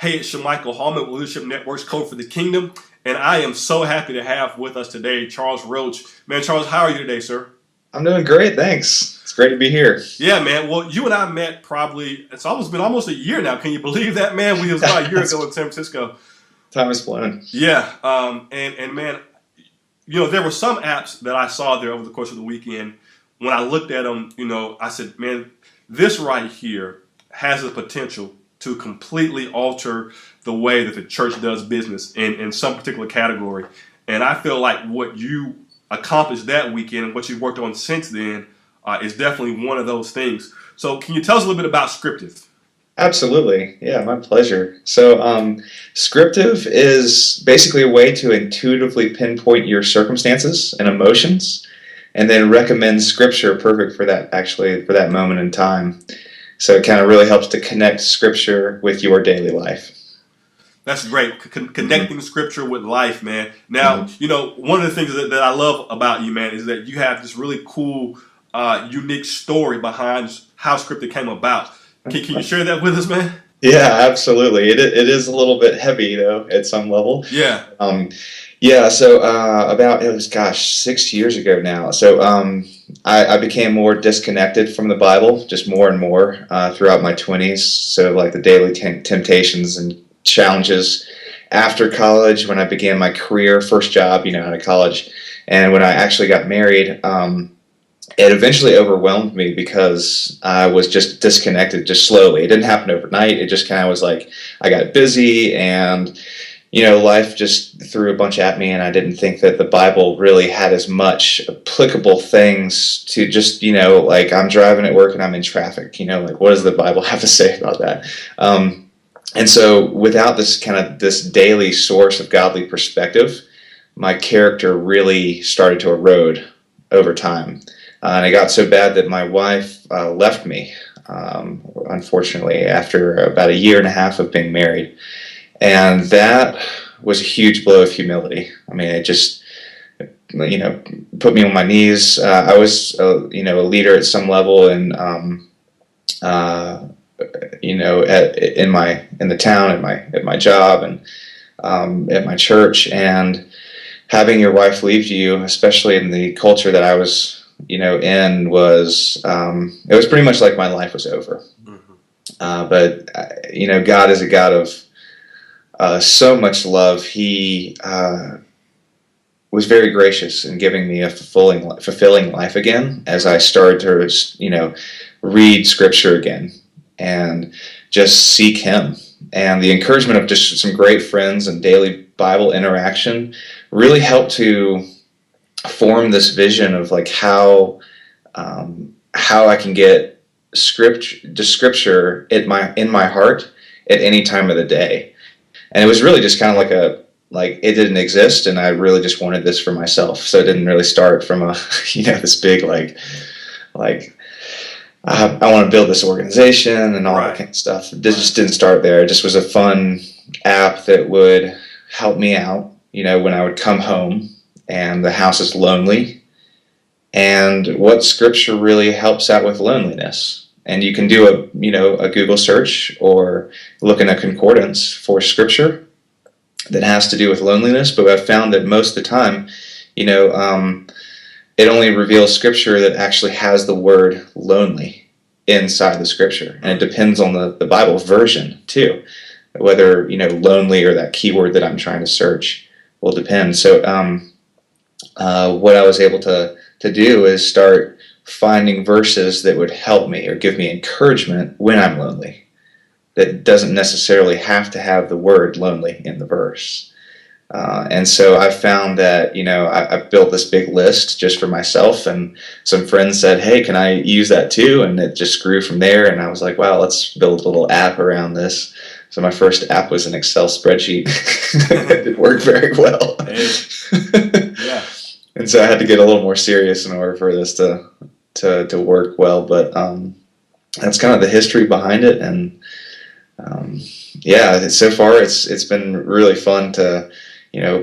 Hey, it's Michael Hallman with Leadership Network's Code for the Kingdom, and I am so happy to have with us today Charles Roach. Man, Charles, how are you today, sir? I'm doing great, thanks. It's great to be here. Yeah, man. Well, you and I met it's been almost a year now. Can you believe that, man? We was about a year ago in San Francisco. Time is flown. Yeah, and man, there were some apps that I saw there over the course of the weekend. When I looked at them, I said, man, this right here has the potential to completely alter the way that the church does business in some particular category. And I feel like what you accomplished that weekend and what you've worked on since then is definitely one of those things. So can you tell us a little bit about Scriptive? Absolutely. Yeah, my pleasure. So Scriptive is basically a way to intuitively pinpoint your circumstances and emotions and then recommend scripture perfect for that moment in time. So it kind of really helps to connect scripture with your daily life. That's great. Connecting scripture with life, man. Now, one of the things that I love about you, man, is that you have this really cool, unique story behind how Scriptive came about. Can you share that with us, man? Yeah, absolutely. It is a little bit heavy, though, at some level. Yeah. So it was 6 years ago now. So I became more disconnected from the Bible, just more and more throughout my 20s. So like the daily temptations and challenges after college, when I began my career, first job, out of college, and when I actually got married, it eventually overwhelmed me because I was just disconnected, just slowly. It didn't happen overnight. It just kind of was like I got busy and life just threw a bunch at me, and I didn't think that the Bible really had as much applicable things to just, like I'm driving at work and I'm in traffic, like what does the Bible have to say about that? And so without this daily source of godly perspective, my character really started to erode over time. And it got so bad that my wife left me, unfortunately, after about a year and a half of being married. And that was a huge blow of humility. I mean, it just, put me on my knees. I was, a leader at some level, and in the town, at my job, and at my church. And having your wife leave you, especially in the culture that I was, in, was it was pretty much like my life was over. Mm-hmm. But God is a God of so much love. He was very gracious in giving me a fulfilling life again as I started to, read Scripture again and just seek Him. And the encouragement of just some great friends and daily Bible interaction really helped to form this vision of like how I can get Scripture in my heart at any time of the day. And it was really just kind of like it didn't exist, and I really just wanted this for myself. So it didn't really start from this big like I want to build this organization and all that kind of stuff. This just didn't start there. It just was a fun app that would help me out, when I would come home and the house is lonely, and what Scripture really helps out with loneliness. And you can do a Google search or look in a concordance for Scripture that has to do with loneliness. But I've found that most of the time, it only reveals Scripture that actually has the word lonely inside the Scripture. And it depends on the Bible version too, whether, lonely or that keyword that I'm trying to search will depend. So what I was able to do is start finding verses that would help me or give me encouragement when I'm lonely, that doesn't necessarily have to have the word lonely in the verse. And so I found that, I built this big list just for myself, and some friends said, hey, can I use that too? And it just grew from there, and I was like, wow, let's build a little app around this. So my first app was an Excel spreadsheet. It did work very well. Yeah. And so I had to get a little more serious in order for this to work well. But that's kind of the history behind it. And so far it's been really fun to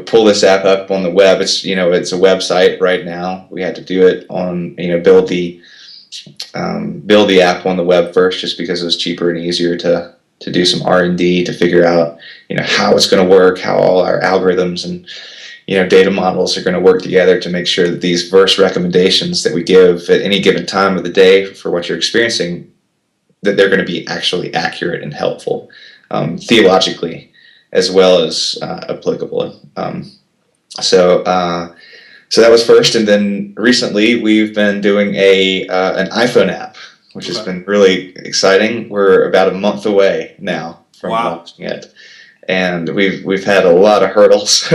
pull this app up on the web. It's it's a website right now. We had to do it on build the app on the web first, just because it was cheaper and easier to to do some R&D to figure out, how it's going to work, how all our algorithms and, data models are going to work together to make sure that these verse recommendations that we give at any given time of the day for what you're experiencing, that they're going to be actually accurate and helpful, theologically, as well as applicable. So that was first, and then recently we've been doing an iPhone app, which has been really exciting. We're about a month away now from launching it, and we've had a lot of hurdles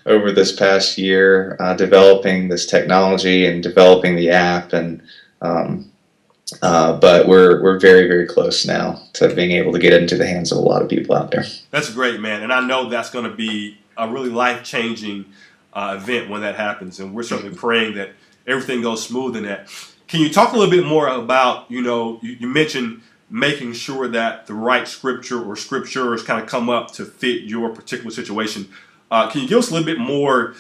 over this past year developing this technology and developing the app, and but we're very, very close now to being able to get it into the hands of a lot of people out there. That's great, man, and I know that's going to be a really life-changing event when that happens, and we're certainly praying that everything goes smooth in that. Can you talk a little bit more about, you mentioned making sure that the right scripture or scriptures kind of come up to fit your particular situation. Can you give us a little bit more,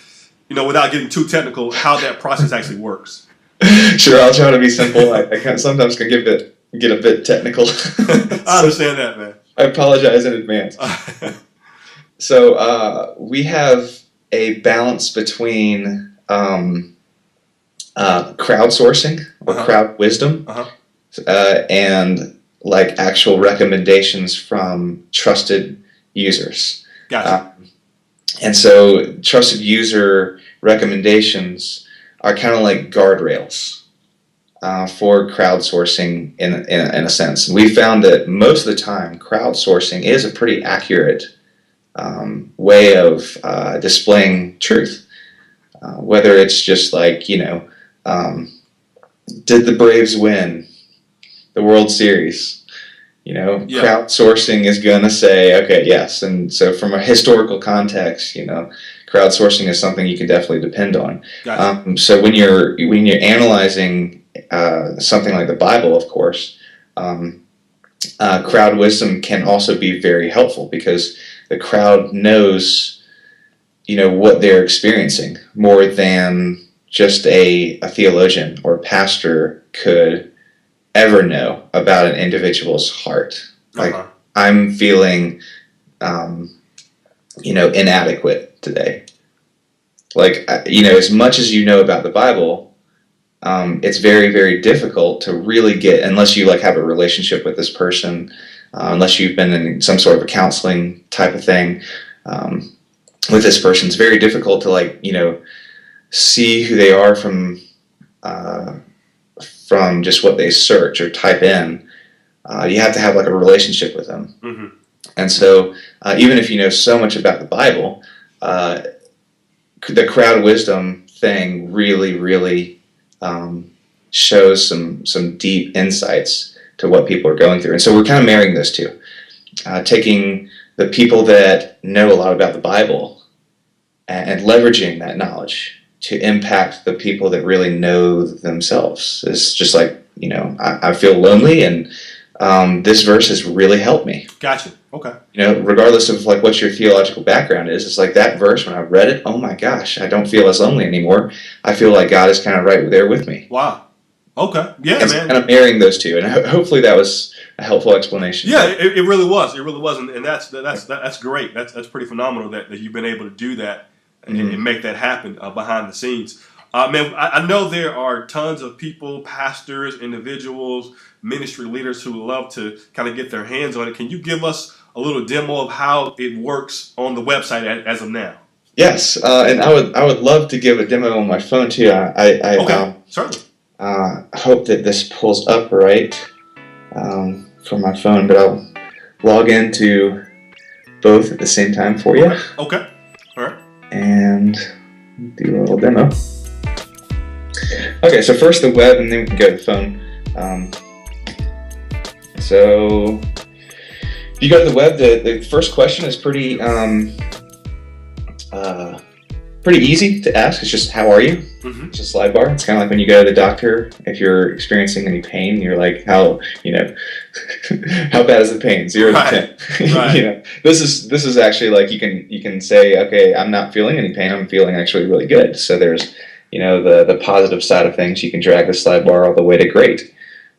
without getting too technical, how that process actually works? Sure, I'll try to be simple. I sometimes can get a bit technical. I understand that, man. I apologize in advance. So we have a balance between crowdsourcing or crowd wisdom and like actual recommendations from trusted users. Gotcha. And so trusted user recommendations are kind of like guardrails for crowdsourcing in a sense. And we found that most of the time crowdsourcing is a pretty accurate way of displaying truth. Whether it's just like, did the Braves win the World Series? Crowdsourcing is going to say, okay, yes. And so from a historical context, crowdsourcing is something you can definitely depend on. Gotcha. So when you're analyzing something like the Bible, of course, crowd wisdom can also be very helpful because the crowd knows, what they're experiencing more than just a theologian or pastor could ever know about an individual's heart. Like, I'm feeling, inadequate today. Like, as much as you know about the Bible, it's very, very difficult to really get, unless you have a relationship with this person, unless you've been in some sort of a counseling type of thing with this person. It's very difficult to see who they are from just what they search or type in. You have to have a relationship with them. Mm-hmm. And so even if you know so much about the Bible, the crowd wisdom thing really, really shows some deep insights to what people are going through. And so we're kind of marrying those two, taking the people that know a lot about the Bible and leveraging that knowledge to impact the people that really know themselves. It's just I feel lonely, and this verse has really helped me. Gotcha. Okay. Regardless of what your theological background is, it's like that verse, when I read it, oh my gosh, I don't feel as lonely anymore. I feel like God is kind of right there with me. Wow. Okay. Yeah, and man. Kind of marrying those two, and hopefully that was a helpful explanation. Yeah, it really was. It really was, and that's great. That's pretty phenomenal that you've been able to do that and make that happen behind the scenes. Man, I know there are tons of people, pastors, individuals, ministry leaders who would love to kind of get their hands on it. Can you give us a little demo of how it works on the website as of now? Yes, and I would love to give a demo on my phone too. Okay, certainly. Hope that this pulls up right from my phone, but I'll log into both at the same time for you. Okay. All right. And do a little demo. Okay, so first the web, and then we can go to the phone. So if you go to the web, the first question is pretty easy to ask. It's just, how are you? Mm-hmm. It's a slide bar. It's kind of like when you go to the doctor, if you're experiencing any pain, you're like, how bad is the pain? 0 to 10. Right. This is actually you can say, okay, I'm not feeling any pain. I'm feeling actually really good. So there's, the positive side of things. You can drag the slide bar all the way to great.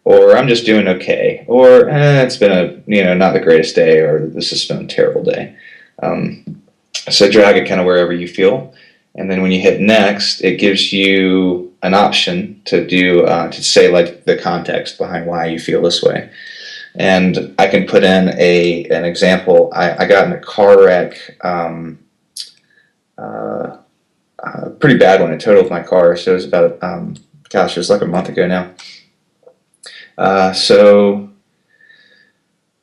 or I'm just doing okay, or it's been not the greatest day, or this has been a terrible day. So drag it kind of wherever you feel, and then when you hit next, it gives you an option to do to say like the context behind why you feel this way. And I can put in an example. I got in a car wreck, a pretty bad one. It totaled my car, so it was about it was like a month ago now. So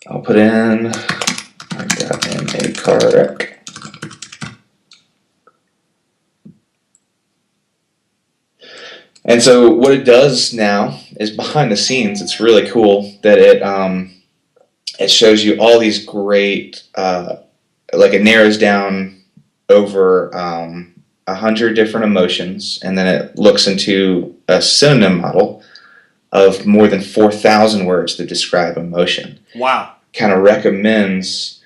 I'll put in, I got in a car wreck. And so what it does now is behind the scenes, it's really cool that it shows you all these great, like it narrows down over 100 different emotions, and then it looks into a synonym model of more than 4,000 words that describe emotion. Wow. Kind of recommends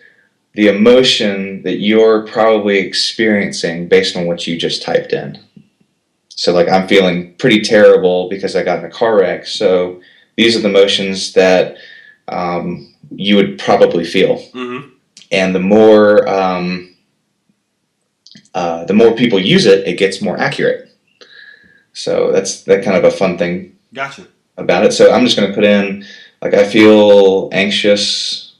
the emotion that you're probably experiencing based on what you just typed in. So like I'm feeling pretty terrible because I got in a car wreck. So these are the emotions that you would probably feel. Mm-hmm. And the more people use it, it gets more accurate. So that's kind of a fun thing. Gotcha. About it. So I'm just going to put in like I feel anxious,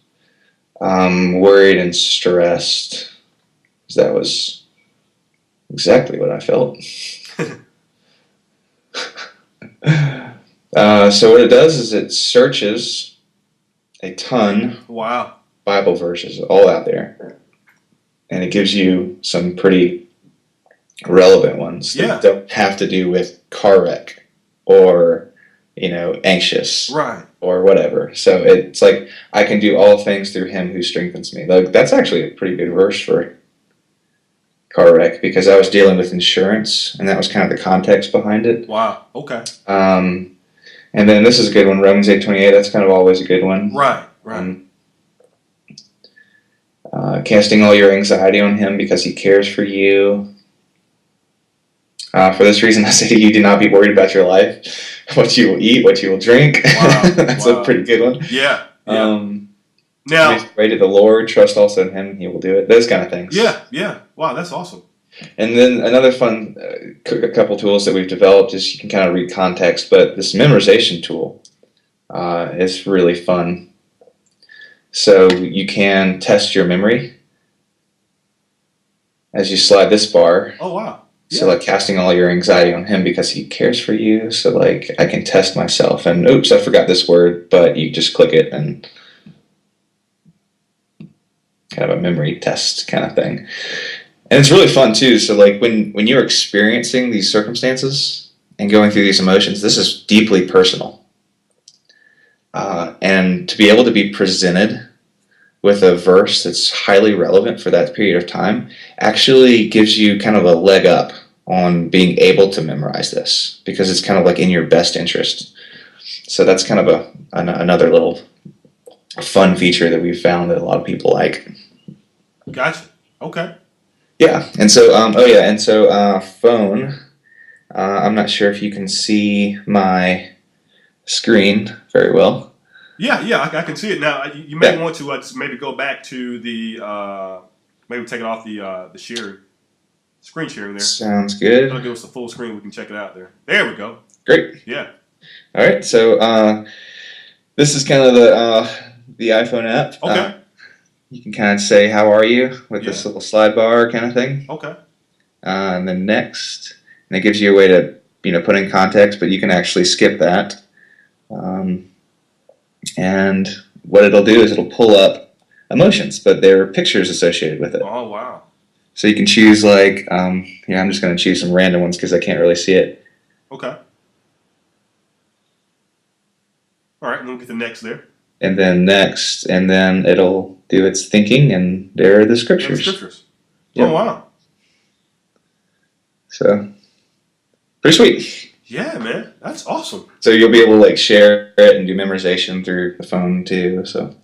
worried, and stressed. That was exactly what I felt. So what it does is it searches a ton Bible verses all out there, and it gives you some pretty relevant ones that don't have to do with car wreck or anxious or whatever. So it's like I can do all things through him who strengthens me. Like that's actually a pretty good verse for car wreck because I was dealing with insurance and that was kind of the context behind it. Wow. Okay. And then this is a good one, Romans 8:28. That's kind of always a good one. Right. Casting all your anxiety on him because he cares for you. For this reason, I say to you, do not be worried about your life, what you will eat, what you will drink. Wow. That's a pretty good one. Yeah. Now, pray to the Lord, trust also in him, he will do it. Those kind of things. Yeah. Wow, that's awesome. And then another fun, a couple tools that we've developed is you can kind of read context, but this memorization tool is really fun. So you can test your memory as you slide this bar. Oh, wow. Yeah. So like casting all your anxiety on him because he cares for you. So like I can test myself and oops, I forgot this word, but you just click it and kind of a memory test kind of thing. And it's really fun too. So like when you're experiencing these circumstances and going through these emotions, this is deeply personal. And to be able to be presented with a verse that's highly relevant for that period of time actually gives you kind of a leg up on being able to memorize this because it's kind of like in your best interest. So that's kind of another little fun feature that we've found that a lot of people like. Gotcha. Okay. Yeah. And so, phone, I'm not sure if you can see my screen very well. Yeah, I can see it now. You may want to just maybe go back to the maybe take it off the screen sharing there. Sounds good. It'll give us a full screen. We can check it out there. There we go. Great. Yeah. All right. So this is kind of the iPhone app. Okay. You can kind of say how are you with this little slide bar kind of thing. Okay. And then next, and it gives you a way to put in context, but you can actually skip that. And what it'll do is it'll pull up emotions, but there are pictures associated with it. Oh, wow. So you can choose like, I'm just going to choose some random ones because I can't really see it. Okay. All right, and then we'll get the next there. And then next, and then it'll do its thinking, and there are the scriptures. Yep. Oh, wow. So, pretty sweet. Yeah, man, that's awesome. So you'll be able to like share it and do memorization through the phone too. So,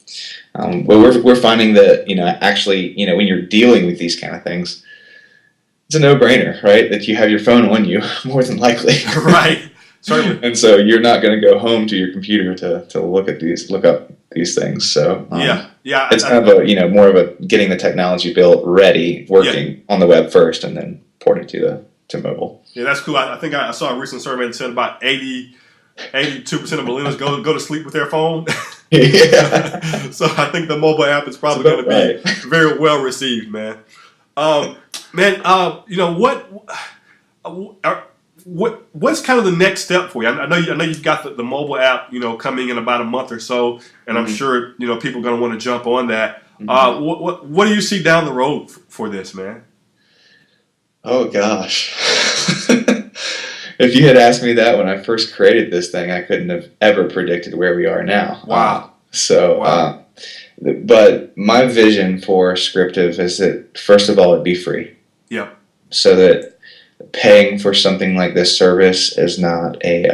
but we're finding that actually when you're dealing with these kind of things, it's a no-brainer, right? That you have your phone on you more than likely. Right. Certainly. And so you're not going to go home to your computer to look up these things. So it's kind of a more of a getting the technology built, ready, working on the web first, and then porting to mobile. Yeah, that's cool. I think I saw a recent survey that said about 82% of millennials go to sleep with their phone. Yeah. So I think the mobile app is probably going to be very well received, man. What's kind of the next step for you? I know you've got the mobile app, coming in about a month or so, and I'm sure people are going to want to jump on that. What do you see down the road for this, man? Oh gosh. If you had asked me that when I first created this thing, I couldn't have ever predicted where we are now. Wow. But my vision for Scriptive is that, first of all, it'd be free. Yep. So that paying for something like this service is not a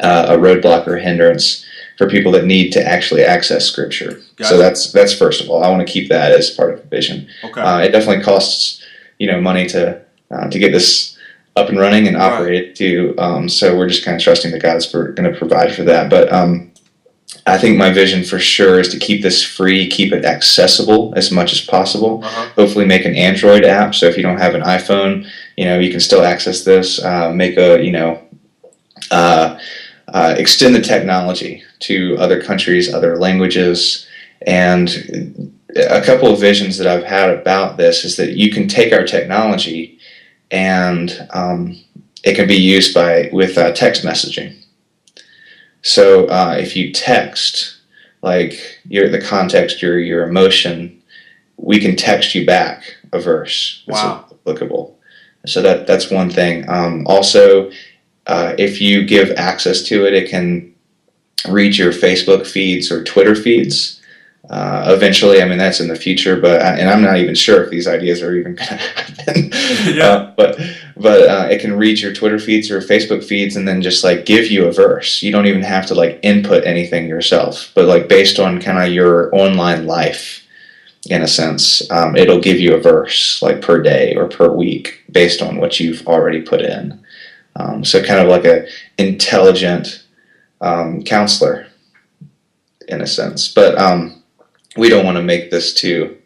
roadblock or hindrance for people that need to actually access Scripture. Gotcha. So that's first of all. I want to keep that as part of the vision. Okay. It definitely costs money to get this up and running and operate too. So we're just kind of trusting that God's going to provide for that. But I think my vision for sure is to keep this free, keep it accessible as much as possible. Hopefully make an Android app, so if you don't have an iPhone, you can still access this. Make extend the technology to other countries, other languages. And a couple of visions that I've had about this is that you can take our technology and it can be used with text messaging. So if you text, like the context, your emotion, we can text you back a verse that's applicable. So that's one thing. Also, if you give access to it, it can read your Facebook feeds or Twitter feeds. Eventually, that's in the future, and I'm not even sure if these ideas are even going to happen. But it can read your Twitter feeds or Facebook feeds, and then just give you a verse. You don't even have to input anything yourself, but based on kind of your online life, in a sense, it'll give you a verse per day or per week based on what you've already put in. So kind of like a intelligent counselor, in a sense, but. We don't want to make this too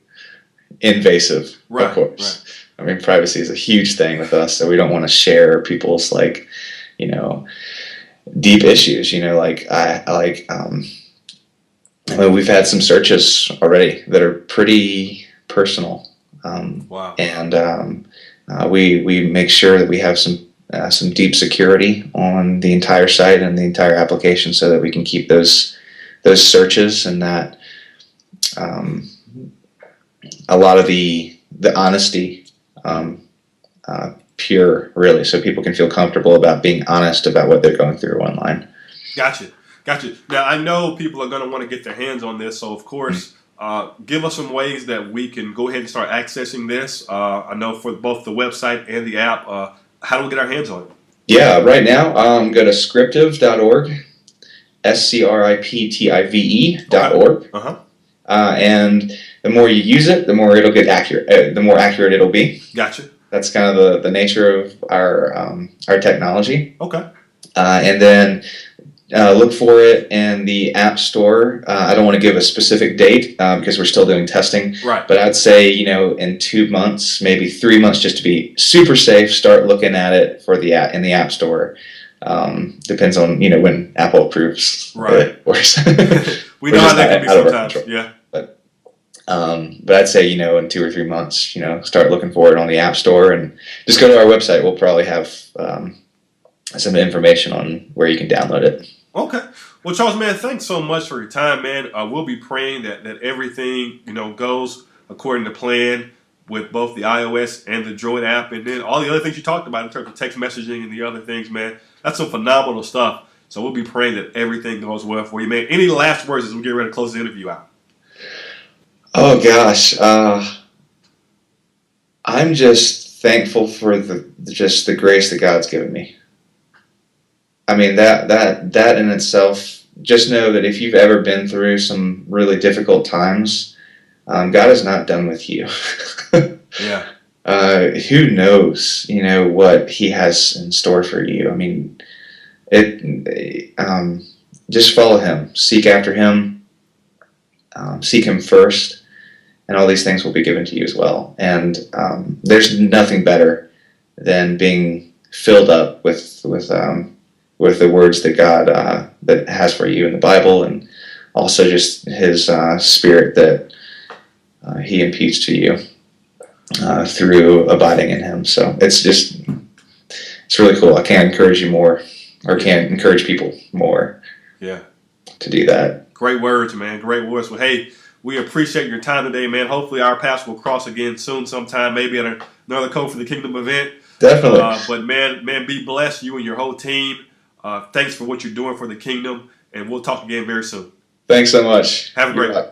invasive, of course. Right. Privacy is a huge thing with us, so we don't want to share people's deep issues. We've had some searches already that are pretty personal. And we make sure that we have some deep security on the entire site and the entire application, so that we can keep those searches and that. A lot of the honesty pure, really, so people can feel comfortable about being honest about what they're going through online. Gotcha. Now, I know people are going to want to get their hands on this, so of course, give us some ways that we can go ahead and start accessing this. I know for both the website and the app, how do we get our hands on it? Yeah, right now, go to scriptive.org, scriptive.org. And the more you use it, the more it'll get accurate. The more accurate it'll be. Gotcha. That's kind of the nature of our technology. Okay. And then look for it in the App Store. I don't want to give a specific date because we're still doing testing. Right. But I'd say in 2 months, maybe 3 months, just to be super safe, start looking at it in the App Store. Depends on when Apple approves. Right. Of course. We know how that can be sometimes. Yeah. But I'd say, in 2 or 3 months, start looking for it on the App Store and just go to our website. We'll probably have some information on where you can download it. Okay. Well, Charles, man, thanks so much for your time, man. We'll be praying that everything, goes according to plan with both the iOS and the Droid app, and then all the other things you talked about in terms of text messaging and the other things, man. That's some phenomenal stuff. So we'll be praying that everything goes well for you, man. Any last words as we get ready to close the interview out? Oh gosh, I'm just thankful for the grace that God's given me. That in itself, just know that if you've ever been through some really difficult times, God is not done with you. Yeah. Who knows, what He has in store for you? just follow Him, seek after Him, seek Him first, and all these things will be given to you as well. And there's nothing better than being filled up with the words that God that has for you in the Bible, and also just His Spirit that He imputes to you through abiding in Him. So it's really cool. I can't encourage you more, or can't encourage people more. Yeah, to do that. Great words, man. Great words. Well, hey, we appreciate your time today, man. Hopefully our paths will cross again soon sometime, maybe at another Code for the Kingdom event. Definitely. But man, be blessed, you and your whole team. Thanks for what you're doing for the kingdom, and we'll talk again very soon. Thanks so much. Have a great one.